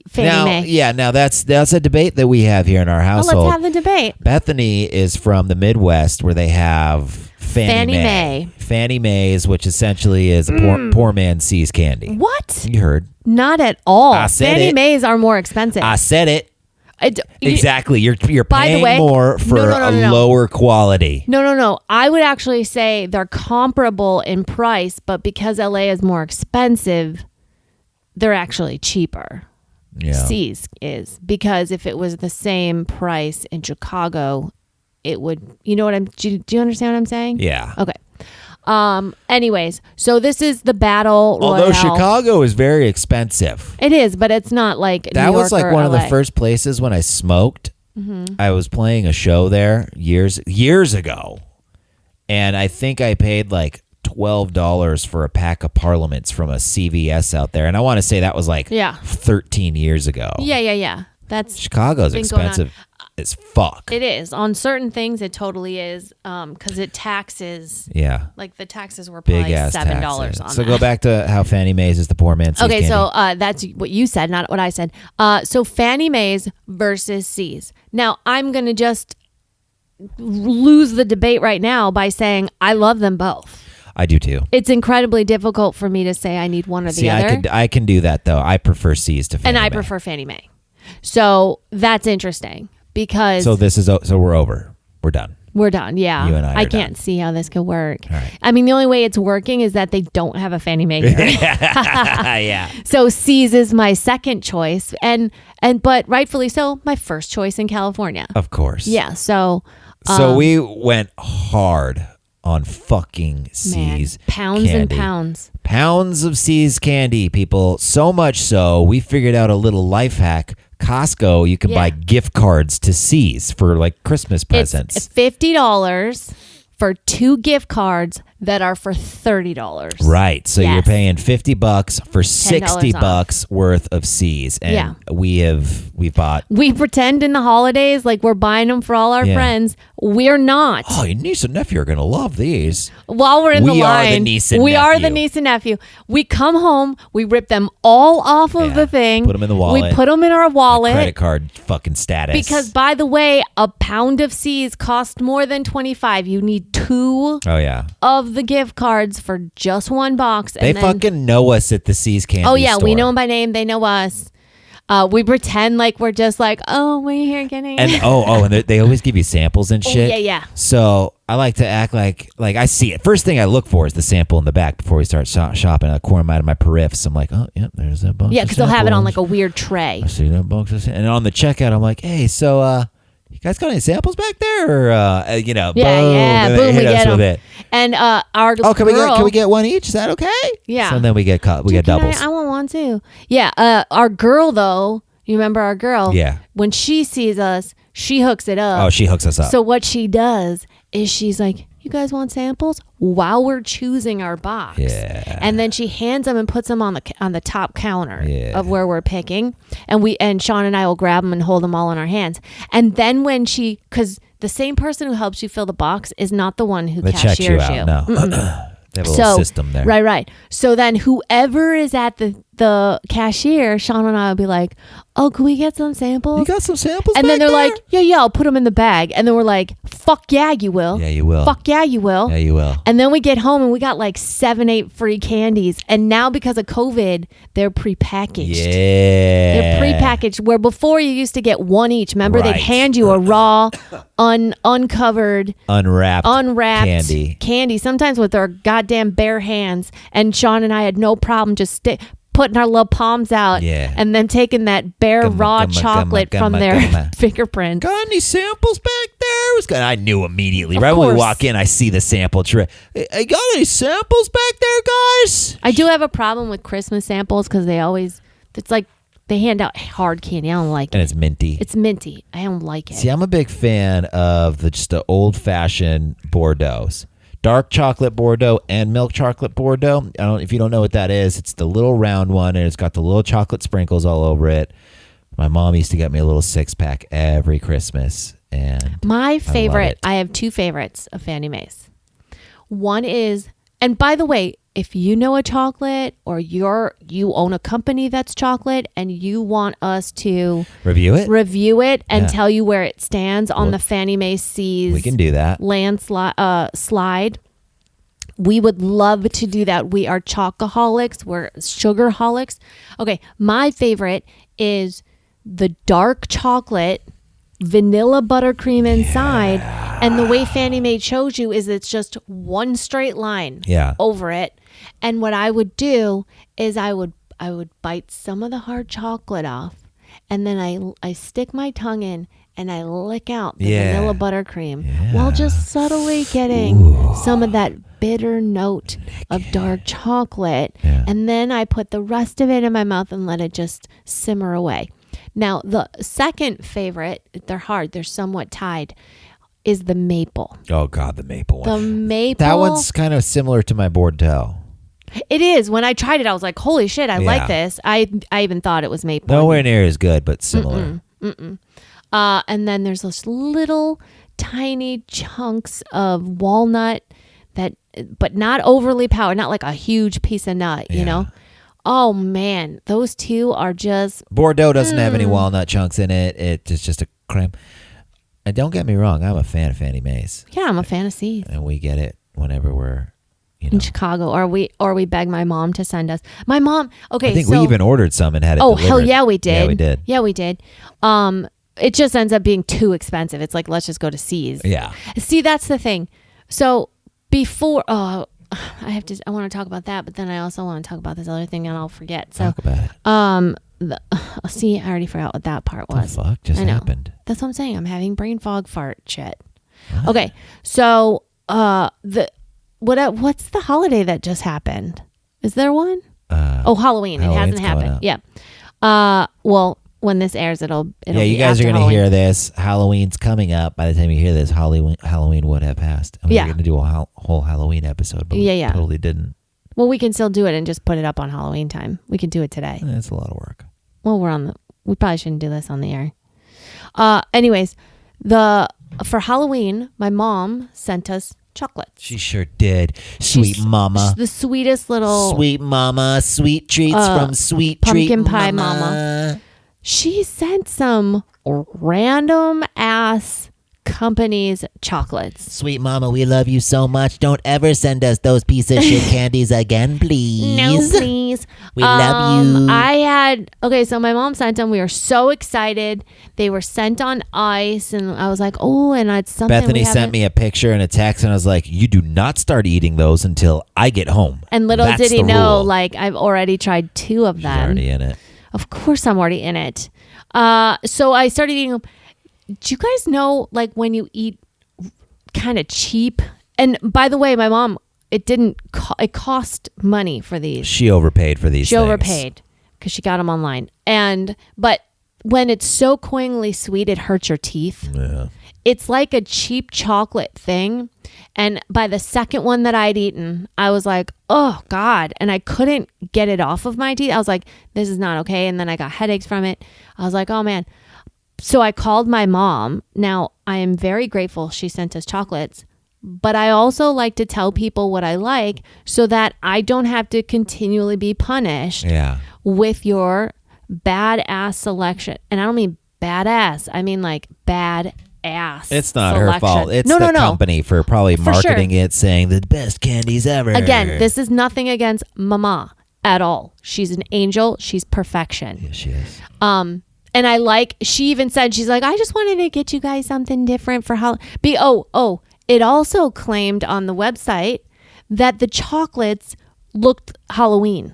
Fannie Mae. Yeah, now that's a debate that we have here in our household. Let's have the debate. Bethany is from the Midwest where they have Fannie Mae. Fannie Mae's, which essentially is a poor man's C's candy. What? You heard. Not at all. I said Fannie it. Mae's are more expensive. I said it. Exactly. You're By the paying way, more for no. lower quality. No. I would actually say they're comparable in price, but because LA is more expensive, they're actually cheaper. Yeah. C's is because if it was the same price in Chicago, it would. You know what I'm? Do you understand what I'm saying? Yeah. Okay. Anyways, so this is the battle royale. Although Chicago is very expensive. It is, but it's not like That New was York like or one of LA. the first places when I smoked. Mm-hmm. I was playing a show there years ago, and I think I paid like $12 for a pack of Parliaments from a CVS out there, and I want to say that was like 13 years ago. Yeah. That's Chicago's been going on. expensive as fuck. It is on certain things. It totally is, because it taxes. Yeah. Like the taxes were Big probably ass $7 taxes. on So that. go back to how Fannie Mae's is the poor man's C's Okay, candy. so that's what you said, not what I said. So Fannie Mae's versus C's. Now I'm gonna just lose the debate right now by saying I love them both. I do too. It's incredibly difficult for me to say I need one or the other. I can do that though. I prefer C's to Fannie And I Mae. prefer Fannie Mae. So that's interesting because So we're over. We're done. we're done. Yeah. You and I are can't see how this could work. All right. I mean, the only way it's working is that they don't have a Fannie Mae here. Yeah. So C's is my second choice but rightfully so, my first choice in California. Of course. Yeah. So So we went hard on fucking C's pounds candy. and pounds. Pounds of C's candy, people. So much so, we figured out a little life hack. Costco, you can buy gift cards to C's for like Christmas presents. It's $50 for 2 gift cards that are for $30. Right. So you're Yes. paying $50 for $60 off. worth of C's. And we bought. We pretend in the holidays like we're buying them for all our friends. We're not. Oh, your niece and nephew are going to love these. While we're in the We are line, the niece and we are the nephew. niece and nephew. We come home, we rip them all off of the thing. Put 'em in the wallet. We put them in our wallet. Credit card fucking status. Because, by the way, a pound of C's cost more than $25. You need 2 Oh, yeah. of the gift cards for just 1 box. They And then, fucking know us at the C's candy oh, yeah, store. we know them by name. They know us. We pretend like we're just like, oh, we're here getting And and they always give you samples and shit. yeah. So I like to act like I see it. First thing I look for is the sample in the back before we start shopping. I corner out of my periffs. I'm like, oh, yeah, there's that box. Yeah, because they'll have it on like samples. a weird tray. I see that box. And on the checkout, I'm like, hey, so you guys got any samples back there? Or, Yeah, boom. yeah, And they boom, we hit us get with them. it. And our Oh, can girl, we get one each? Is that okay? Yeah. So then we get doubles. I want one too. Yeah, our girl though, you remember our girl? Yeah. When she sees us, she hooks it up. Oh, she hooks us up. So what she does is she's like, you guys want samples? While we're choosing our box. Yeah. And then she hands them and puts them on the top counter Yeah. of where we're picking. And Sean and I will grab them and hold them all in our hands. And then because the same person who helps you fill the box is not the one who They cashiers check you out. No. They have a little system there. Right. So then whoever is at the the cashier, Sean and I would be like, oh, can we get some samples? You got some samples And then back they're there? like, yeah, I'll put them in the bag. And then we're like, fuck yeah, you will. Yeah, you will. Fuck yeah, you will. Yeah, you will. And then we get home and we got like 7-8 free candies. And now because of COVID, they're prepackaged. Yeah. They're prepackaged, where before you used to get one each. Remember, Right. they'd hand you a raw, uncovered, Unwrapped candy, sometimes with our goddamn bare hands. And Sean and I had no problem just putting our little palms out and then taking that bare raw chocolate from their fingerprints. Got any samples back there? I knew immediately. Of Right when we course. walk in, I see the sample tray. I got any samples back there, guys? I do have a problem with Christmas samples because it's like they hand out hard candy. I don't like it. And it's minty. It's minty. I don't like it. See, I'm a big fan of just the old-fashioned Bordeaux's. Dark chocolate Bordeaux and milk chocolate Bordeaux. If you don't know what that is, it's the little round one, and it's got the little chocolate sprinkles all over it. My mom used to get me a little 6-pack every Christmas. And my favorite, I I have two favorites of Fannie Mae's. One is, and by the way, if you know a chocolate or you own a company that's chocolate and you want us to review it and Yeah. tell you where it stands on the Fannie Mae C's we can do that. slide, we would love to do that. We are chocoholics. We're sugarholics. Okay, my favorite is the dark chocolate, vanilla buttercream inside. And the way Fannie Mae shows you is it's just one straight line over it. And what I would do is I would bite some of the hard chocolate off, and then I stick my tongue in and I lick out the vanilla buttercream while just subtly getting some of that bitter note of dark chocolate. And then I put the rest of it in my mouth and let it just simmer away. Now, the second favorite, they're hard, they're somewhat tied, is the maple. Oh, God, the maple one. The maple. That one's kind of similar to my Bordeaux. It is. When I tried it, I was like, holy shit, I like this. I even thought it was maple. Nowhere near as good, but similar. And then there's those little tiny chunks of walnut but not overly powdered, not like a huge piece of nut, you know? Oh, man. Those two are just... Bordeaux doesn't have any walnut chunks in it. It's just a cream. And don't get me wrong, I'm a fan of Fannie Mae's. Yeah, I'm a fan of C's. And we get it whenever we're, in Chicago, or we beg my mom to send us. My mom, okay, I think we even ordered some and had it delivered. Hell yeah, we did. Yeah, we did. Yeah, we did. It just ends up being too expensive. It's like, let's just go to C's. Yeah. See, that's the thing. So before, I want to talk about that, but then I also want to talk about this other thing and I'll forget. So Talk about it. See, I already forgot what that part was. What the fuck just I know. happened? That's what I'm saying. I'm having brain fog fart shit. Okay. So, what's the holiday that just happened? Is there one? Halloween. It Halloween's hasn't happened. coming Yeah. Well, when this airs, it'll Yeah, be you guys are after going to Halloween. hear this. Halloween's coming up. By the time you hear this, Halloween would have passed. And we were going to do a whole Halloween episode, but we totally didn't. Well, we can still do it and just put it up on Halloween time. We can do it today. That's a lot of work. Well, we probably shouldn't do this on the air. Anyways, for Halloween, my mom sent us chocolates. She sure did. Sweet mama. The sweetest little Sweet mama. Sweet treats from Sweet Treat pumpkin pie mama. She sent some random ass company's chocolates. Sweet mama, we love you so much. Don't ever send us those piece of shit candies again, please. No, please. We love you. So my mom sent them. We were so excited. They were sent on ice, and I was like, oh, and it's something. Bethany sent me a picture and a text, and I was like, you do not start eating those until I get home. And little That's did he the know, rule. like, I've already tried 2 of She's them. already in it. Of course I'm already in it. So I started eating them. Do you guys know, like, when you eat kind of cheap? And by the way, my mom, it cost money for these. She overpaid for these She things. overpaid because she got them online. But when it's so cloyingly sweet, it hurts your teeth. Yeah. It's like a cheap chocolate thing. And by the second one that I'd eaten, I was like, oh, God. And I couldn't get it off of my teeth. I was like, this is not okay. And then I got headaches from it. I was like, oh, man. So I called my mom. Now, I am very grateful she sent us chocolates. But I also like to tell people what I like so that I don't have to continually be punished. Yeah. with your badass selection. And I don't mean badass. I mean like badass. It's not selection. her fault. It's no, the company for probably marketing it, saying the best candies ever. Again, this is nothing against Mama at all. She's an angel. She's perfection. Yeah, she is. And I like, she even said, she's like, I just wanted to get you guys something different for how, it also claimed on the website that the chocolates looked Halloween.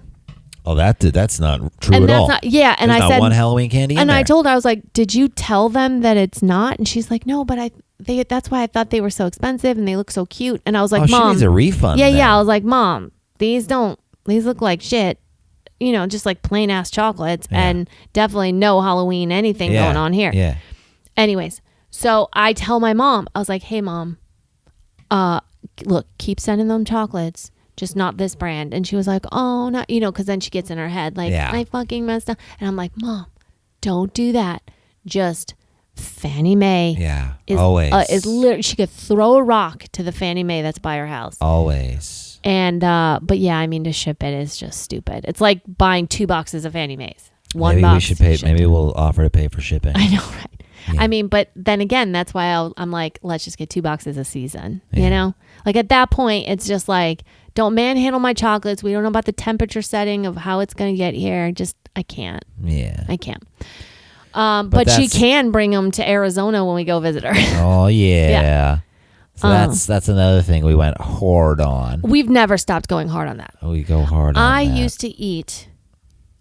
Oh, that's not true And at that's all. not, yeah. And There's I not said, one Halloween candy in and there. I told her, I was like, did you tell them that it's not? And she's like, no, but that's why I thought they were so expensive and they look so cute. And I was like, she Mom, needs a refund. yeah. then. I was like, Mom, these look like shit. You know, just like plain ass chocolates, and definitely no Halloween anything going on here. Yeah. Anyways, so I tell my mom, I was like, hey Mom, look, keep sending them chocolates, just not this brand. And she was like, oh, not, because then she gets in her head like, I fucking messed up. And I'm like, Mom, don't do that. Just Fannie Mae. Yeah. Is, always. Is literally, she could throw a rock to the Fannie Mae that's by her house. Always. And, but yeah, I mean, to ship it is just stupid. It's like buying 2 boxes of Fannie Mae's. Maybe we should pay. Maybe we'll offer to pay for shipping. I know, right? Yeah. I mean, but then again, that's why I'm like, let's just get 2 boxes a season. You know, like at that point, it's just like, don't manhandle my chocolates. We don't know about the temperature setting of how it's going to get here. I can't. Yeah, I can't. But she can bring them to Arizona when we go visit her. Oh yeah. So that's another thing we went hard on. We've never stopped going hard on that. We go hard on I that. used to eat,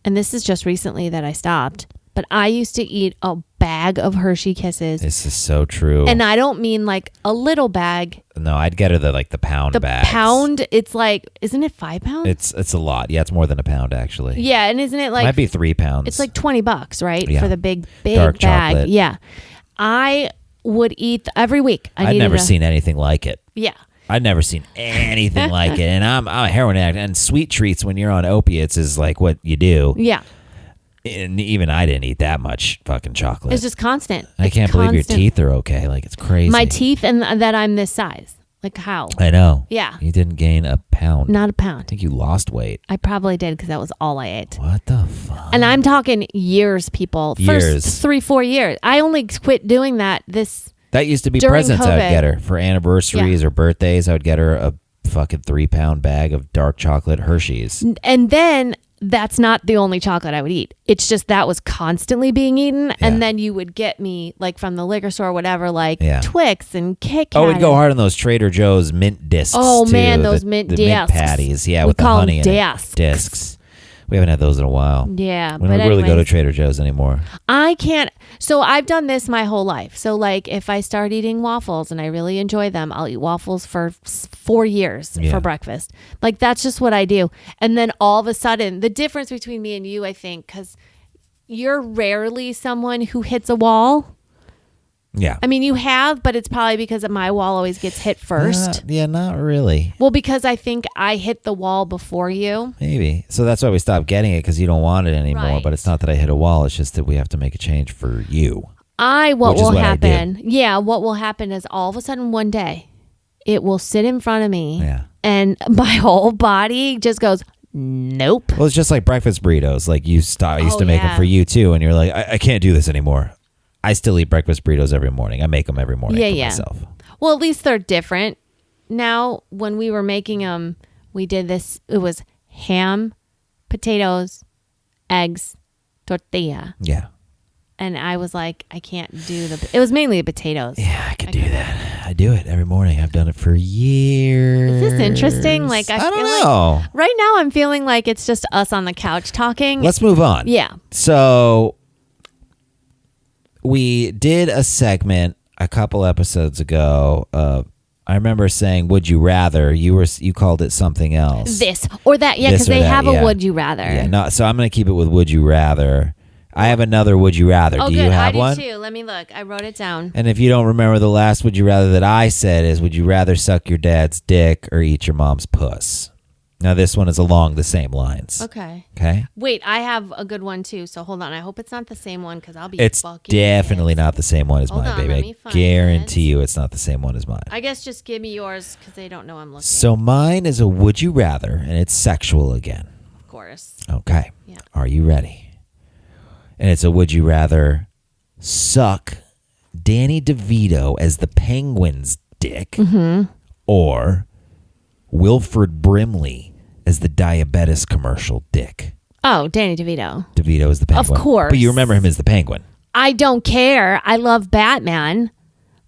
and this is just recently that I stopped, but I used to eat a bag of Hershey Kisses. This is so true. And I don't mean like a little bag. No, I'd get her the pound bag. The pound, it's like, isn't it 5 pounds? It's a lot. Yeah, it's more than a pound actually. Yeah, and isn't it like, might be 3 pounds. it's like $20, right? Yeah. For the big Dark bag. chocolate. Yeah. I would eat every week. I'd never seen anything like it. Yeah. I'd never seen anything like it. And I'm a heroin addict, and sweet treats when you're on opiates is like what you do. Yeah. And even I didn't eat that much fucking chocolate. It's just constant. I can't believe your teeth are okay. Like, it's crazy. My teeth, and that I'm this size. Like how? I know. Yeah. You didn't gain a pound. Not a I pound. think you lost weight. I probably did because that was all I ate. What the fuck? And I'm talking years, people. Years. First 3-4 years. I only quit doing that That used to be during presents I would COVID. get her for anniversaries or birthdays. I would get her a fucking 3-pound bag of dark chocolate Hershey's. And then that's not the only chocolate I would eat. It's just that was constantly being eaten. Yeah. And then you would get me like from the liquor store or whatever, like Twix and Kit Kat. Oh, we'd go hard on those Trader Joe's mint discs. Oh, too. man, those mint the discs. mint patties. Yeah, We with the call honey them in it. Discs. We haven't had those in a while. Yeah. We but don't really go to anyways, Trader Joe's anymore. I can't. So I've done this my whole life. So like if I start eating waffles and I really enjoy them, I'll eat waffles for 4 years for breakfast. Like that's just what I do. And then all of a sudden, the difference between me and you, I think, because you're rarely someone who hits a wall. Yeah. I mean, you have, but it's probably because my wall always gets hit first. Yeah, not really. Well, because I think I hit the wall before you. Maybe. So that's why we stopped getting it, because you don't want it anymore. Right. But it's not that I hit a wall. It's just that we have to make a change for you. What Which is will what I do. happen? Yeah, what will happen is all of a sudden one day, it will sit in front of me, and my whole body just goes, nope. Well, it's just like breakfast burritos. Like I used to make them for you too, and you're like, I can't do this anymore. I still eat breakfast burritos every morning. I make them every morning for myself. Well, at least they're different. Now, when we were making them, we did this. It was ham, potatoes, eggs, tortilla. Yeah. And I was like, I can't do it was mainly the potatoes. Yeah, I could do that. I do it every morning. I've done it for years. Is this interesting? Like I don't feel know. Like, right now, I'm feeling like it's just us on the couch talking. Let's move on. Yeah. So we did a segment a couple episodes ago. I remember saying, "Would you rather?" You called it something else. This or that, yeah, because they have a would you rather. Yeah, no. So I'm going to keep it with would you rather. I have another would you rather. Oh, do good. you have I one? do too. Let me look. I wrote it down. And if you don't remember, the last would you rather that I said is, would you rather suck your dad's dick or eat your mom's puss? Now this one is along the same lines. Okay. Okay. Wait, I have a good one too. So hold on. I hope it's not the same one because I'll be. It's fucking definitely pissed. not the same one as Hold mine, on, let baby. me I find guarantee you it's not the same one as mine. I guess just give me yours because they don't know I'm looking. So mine is a would you rather, and it's sexual again. Of course. Okay. Yeah. Are you ready? And it's a would you rather suck Danny DeVito as the Penguin's dick or Wilford Brimley as the diabetes commercial dick? Oh, Danny DeVito. DeVito is the Penguin. Of course. But you remember him as the Penguin. I don't care. I love Batman.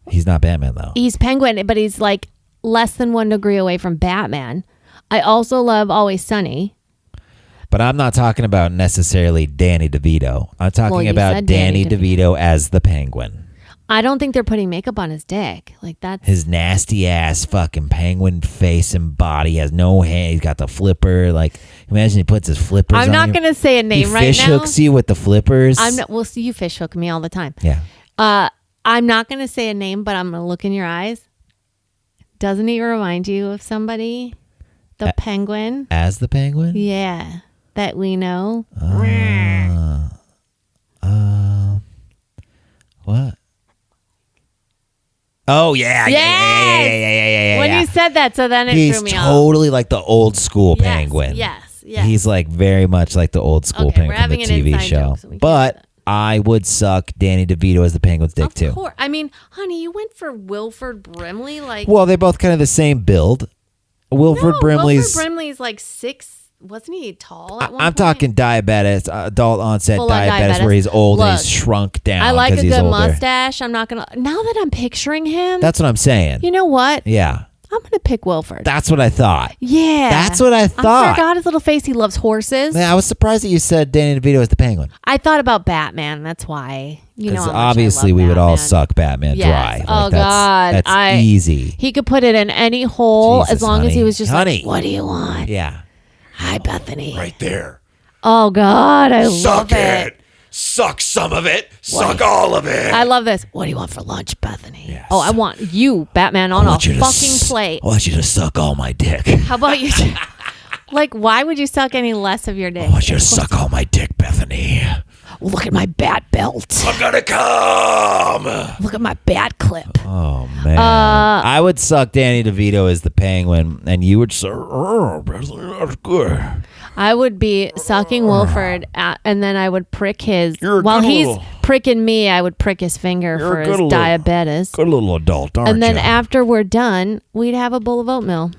He's not Batman, though. He's Penguin, but he's like less than 1 degree away from Batman. I also love Always Sunny. But I'm not talking about necessarily Danny DeVito. I'm talking you about said Danny Danny DeVito as the Penguin. I don't think they're putting makeup on his dick. Like that's His nasty ass fucking penguin face and body has no hand. He's got the flipper. Like, imagine he puts his flippers on I'm not you. going to say a name He right fish now. hooks you with the flippers. I'm not. Well, see, you fish hook me all the time. Yeah. I'm not going to say a name, but I'm going to look in your eyes. Doesn't he remind you of somebody? The penguin? As the Penguin? Yeah. That we know. What? Oh, yeah. Yeah. When you said that, so then it He's threw me off. totally like the old school Penguin. Yes. He's like very much like the old school Okay, we're Penguin from the having an TV inside show. joke, so we can't do But that. I would suck Danny DeVito as the Penguin's dick too. Of course. I mean, honey, you went for Wilford Brimley. Like, Well, they're both kind of the same build. Wilford Brimley's. Wilford Brimley's like 6. Wasn't he tall at one I'm point? talking diabetes, adult onset Full-on diabetes, where he's old and Look, he's shrunk down. I like a 'cause he's good older. mustache. I'm not going to. Now that I'm picturing him, That's what I'm saying. you know what? Yeah, I'm going to pick Wilford. that's what I thought. Yeah. That's what I thought. I forgot his little face. He loves horses. Man, I was surprised that you said Danny DeVito as the Penguin. I thought about Batman. That's why. You know, Because how much I obviously love we would all Batman. suck Batman Yes. dry. Oh, that's, God. That's easy. He could put it in any hole Jesus, as long as he honey. was just Honey. like, what do you want? Yeah. Hi, Bethany. Right there. Oh, God. I Suck love it. Suck some of it. Suck all of it. I love this. What do you want for lunch, Bethany? Yes. Oh, I want you, Batman, on a want you to fucking plate. I want you to suck all my dick. How about you? Like, why would you suck any less of your dick? I want you to suck all my dick, Bethany. Look at my bat belt. I'm gonna come. Look at my bat clip. Oh, man. I would suck Danny DeVito as the Penguin, and you would say, oh, Bethany, that's good. I would be sucking Wilford, and then I would prick his. You're a While good he's little- pricking me, I would prick his finger You're a for good his little- diabetes. Good little adult, aren't And then you? after we're done, we'd have a bowl of oatmeal.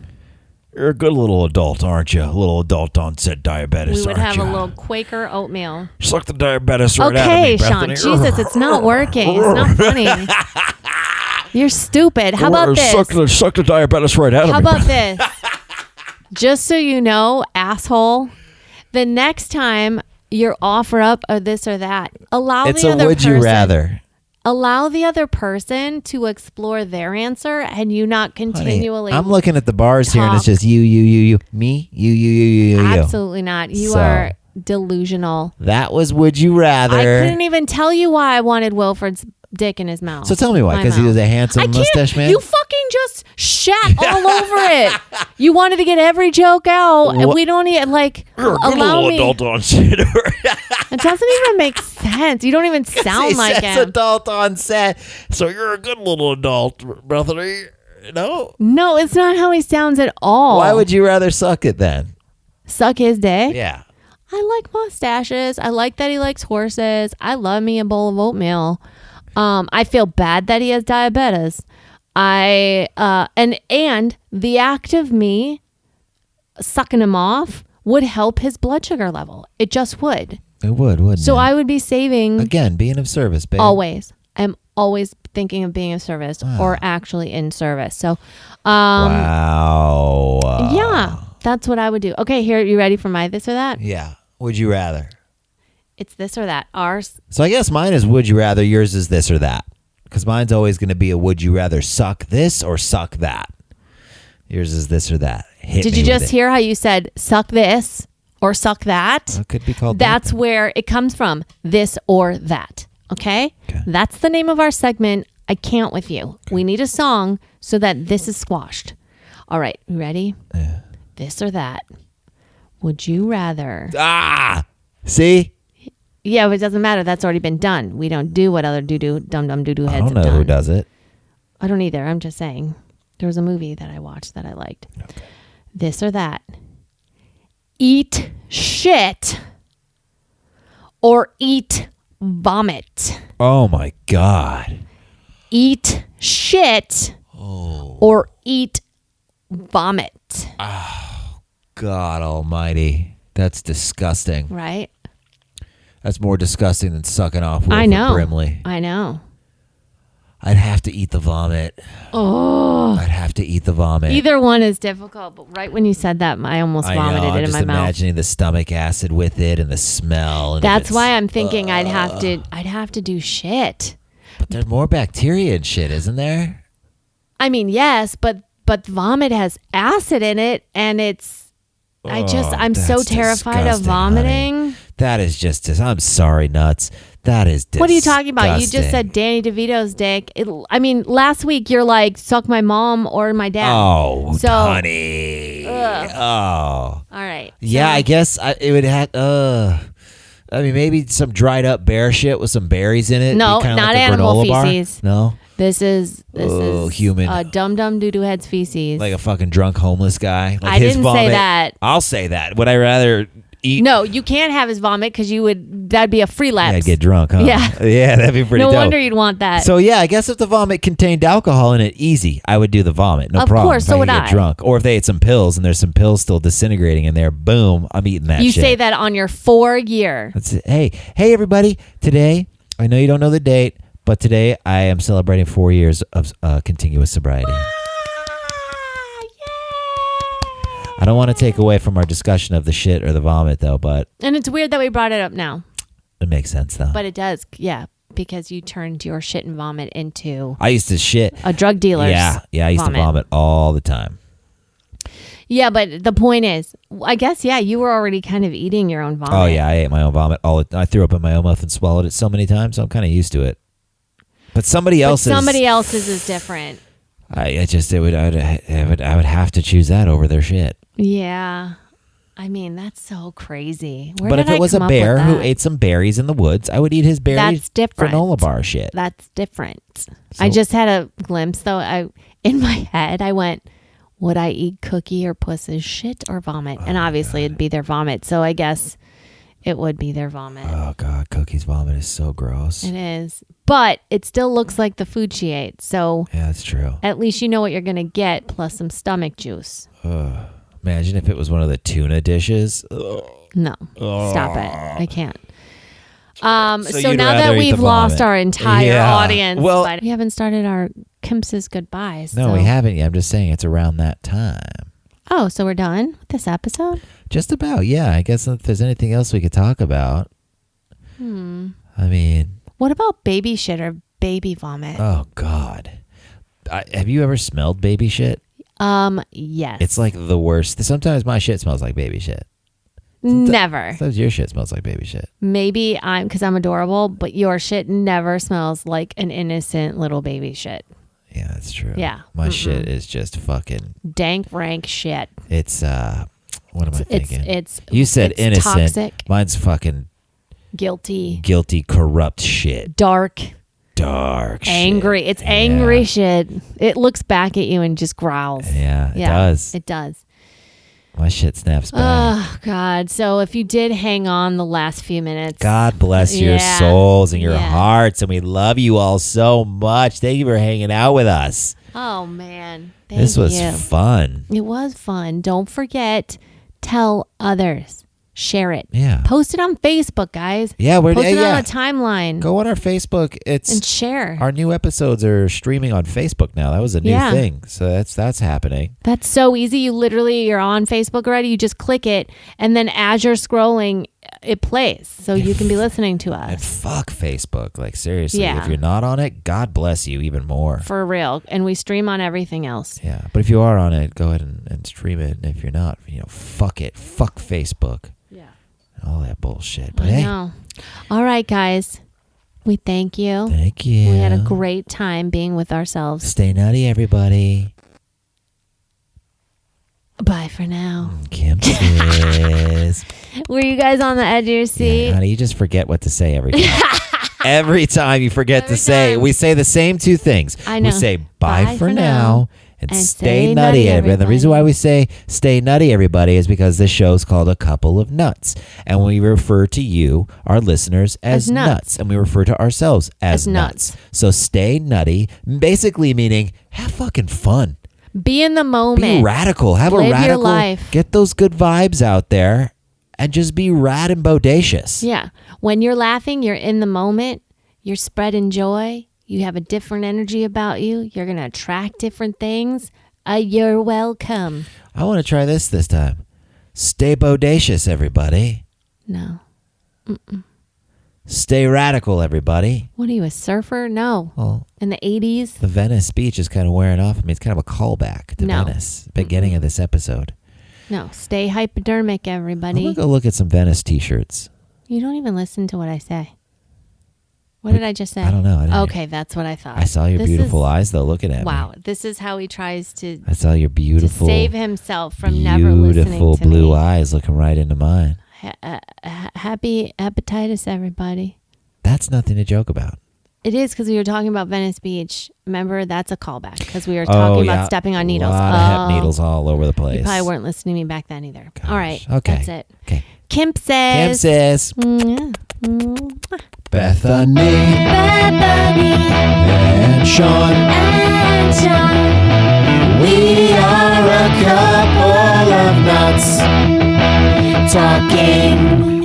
You're a good little adult, aren't you? A little adult onset diabetes, We would aren't have you? a little Quaker oatmeal. Suck the diabetes right out of Okay, me, Sean. Bethany. Jesus, it's not working. It's not funny. You're stupid. How about this? Suck the diabetes right out How of me. about this? Just so you know, asshole, the next time you offer up or this or that, allow It's the a other would person. you rather. Allow the other person to explore their answer and you not Honey, continually. I'm looking at the bars here, and it's talk. just you, me, you. Absolutely not. You So- are delusional. That was would you I rather. couldn't even tell you why I wanted Wilford's dick in his mouth. So tell me why, My because he mouth. was a handsome I can't. mustache man? You fucking just shat all over it. You wanted to get every joke out, and What- we don't even like You're a good allow little me. adult onset. It doesn't even make sense. You don't even sound he like says him. adult on set. So you're a good little adult, Bethany. No? No, it's not how he sounds at all. Why would you rather suck it then? suck his dick? Yeah. I like mustaches. I like that he likes horses. I love me a bowl of oatmeal. I feel bad that he has diabetes. And the act of me sucking him off would help his blood sugar level. It just would. It would, wouldn't So it? I would be saving Again, being of service, babe. always. I'm always thinking of being of service or actually in service. So, Wow. yeah, that's what I would do. Okay, here, you ready for my this or that? Yeah. Would you rather? It's this or that. Ours. So I guess mine is would you rather. Yours is this or that. Because mine's always going to be a would you rather suck this or suck that. Yours is this or that. Hit Did me you with just it. hear how you said suck this or suck that? It could be called That's where it comes from. This or that. Okay? That's the name of our segment. I can't with you. We need a song so that this is squashed. All right. You ready? Yeah. This or that. Would you rather? Ah! See? Yeah, but it doesn't matter. That's already been done. We don't do what other dum-dum doo-doo I heads don't have know done. who does it. I don't either. I'm just saying. There was a movie that I watched that I liked. Okay. This or that. eat shit or eat vomit? Oh my God. Eat shit or eat vomit. God almighty. That's disgusting. Right? That's more disgusting than sucking off I Wilford know. Brimley. I know. I'd have to eat the vomit. Oh. I'd have to eat the vomit. Either one is difficult, but right when you said that, I almost vomited I'm it in just my mouth. imagining the stomach acid with it and the smell. And That's why I'm thinking I'd have to do shit. But there's more bacteria and shit, isn't there? I mean, yes, but vomit has acid in it, and it's. I'm so that's terrified of disgusting, vomiting. honey. That is just. I'm sorry, Nuts. That is disgusting. What are you talking about? You just said Danny DeVito's dick. Last week you're like, suck my mom or my dad. Oh, So- honey. Ugh. Oh. All right. Yeah, So- I guess it would have. I mean, maybe some dried up bear shit with some berries in it. No, Be kinda not like a animal granola bar. feces. No, This is human. Dum Dum Doo Doo Head's feces. like a fucking drunk homeless guy. Like I his didn't say vomit. that. I'll say that. Would I rather eat? No, you can't have his vomit because that'd be a free lapse. Yeah, I'd get drunk, huh? Yeah. Yeah, that'd be pretty no dope. wonder you'd want that. So yeah, I guess if the vomit contained alcohol in it, easy. I would do the vomit, no Of problem. course, if so I would could I. get drunk, or if they ate some pills and there's some pills still disintegrating in there, boom, I'm eating that. you shit. say that on your 4-year. That's it. Hey, everybody! Today, I know you don't know the date, but today I am celebrating 4 years of continuous sobriety. I don't want to take away from our discussion of the shit or the vomit, though, but And it's weird that we brought it up now, it makes sense, though. but it does, yeah, because you turned your shit and vomit into I used to shit. a drug dealer's Yeah, I used to vomit all the time. Yeah, but the point is, I guess, yeah, you were already kind of eating your own vomit. Oh yeah, I ate my own vomit. I threw up in my own mouth and swallowed it so many times, so I'm kind of used to it. But somebody else's is different. I would have to choose that over their shit. Yeah. I mean, that's so crazy. Where But did if it I was a come up bear with who that? ate some berries in the woods, I would eat his berries That's different. granola bar shit. That's different. So- I just had a glimpse, though. In my head, I went, would I eat Cookie or Puss's shit or vomit? And obviously, it'd be their vomit. So I guess it would be their vomit. Oh God, Cookie's vomit is so gross. It is. But it still looks like the food she ate. So Yeah, that's true. at least you know what you're going to get, plus some stomach juice. Imagine if it was one of the tuna dishes. Ugh. No, stop it. I can't. So you'd now rather that eat we've the lost vomit. our entire Yeah. audience, Well- but we haven't started our Kimpses goodbyes. No, so. we haven't yet. I'm just saying it's around that time. Oh, so we're done with this episode? Just about, yeah. I guess if there's anything else we could talk about. I mean, What about baby shit or baby vomit? oh God. Have you ever smelled baby shit? Yes. It's like the worst. Sometimes my shit smells like baby shit. Never. Sometimes your shit smells like baby shit. Maybe because I'm adorable, but your shit never smells like an innocent little baby shit. Yeah, that's true. Yeah. My shit is just fucking. Dank, rank shit. It's what am I thinking? It's You said it's innocent. toxic, Mine's fucking guilty, guilty, corrupt shit. dark, Dark shit. angry. It's angry shit. It looks back at you and just growls. Yeah, it does. It does. My shit snaps back. Oh, God. So if you did hang on the last few minutes. God bless your Yeah. souls and your Yeah. hearts, and we love you all so much. Thank you for hanging out with us. Oh, man. Thank This was you. fun. It was fun. Don't forget, tell others. Share it. Yeah. Post it on Facebook, guys. Yeah, we're Post it yeah. on a timeline Go on our Facebook. It's and share. our new episodes are streaming on Facebook now. That was a new Yeah. thing. So that's happening. That's so easy. You're on Facebook already. You just click it, and then as you're scrolling, it plays, so you can be listening to And us fuck Facebook. Like seriously, Yeah. if you're not on it, God bless you even more. for real. And we stream on everything else. Yeah. But if you are on it, go ahead and stream it. And if you're not, fuck it. Fuck Facebook. Yeah, All that bullshit. But I hey, know. All right, guys. We thank you. thank you. We had a great time being with ourselves. Stay nutty, everybody. Bye for now. Kimpses. Were you guys on the edge of your seat? Yeah, honey, you just forget what to say every time. Every time you forget Every to say, time. we say the same two things. I know. We say bye, for now, And stay nutty, everybody. And the reason why we say stay nutty, everybody, is because this show is called A Couple of Nuts. And we refer to you, our listeners, as nuts. And we refer to ourselves as nuts. So stay nutty, basically meaning have fucking fun. Be in the moment. Be radical. Have Live a radical your life. Get those good vibes out there and just be rad and bodacious. Yeah. When you're laughing, you're in the moment. You're spreading joy. You have a different energy about you. You're going to attract different things. You're welcome. I want to try this time. Stay bodacious, everybody. No. Mm-mm. Stay radical, everybody. What are you, a surfer? No. Well, in the 80s? The Venice Beach is kind of wearing off. I mean, it's kind of a callback to Venice. Beginning of this episode. No. Stay hypodermic, everybody. I'm going to go look at some Venice t-shirts. You don't even listen to what I say. What did I just say? I don't know. Okay, that's what I thought. I saw your beautiful eyes, though, looking at me. Wow, this is how he tries to... I saw your beautiful... To save himself from never listening to me. Beautiful blue eyes looking right into mine. Happy hepatitis, everybody. That's nothing to joke about. It is, because we were talking about Venice Beach. Remember, that's a callback, because we were talking about stepping on needles. A lot of hep needles all over the place. You probably weren't listening to me back then either. Gosh. All right, okay. that's it. Okay. Kimpses. Bethany. And Sean. We are a couple of nuts talking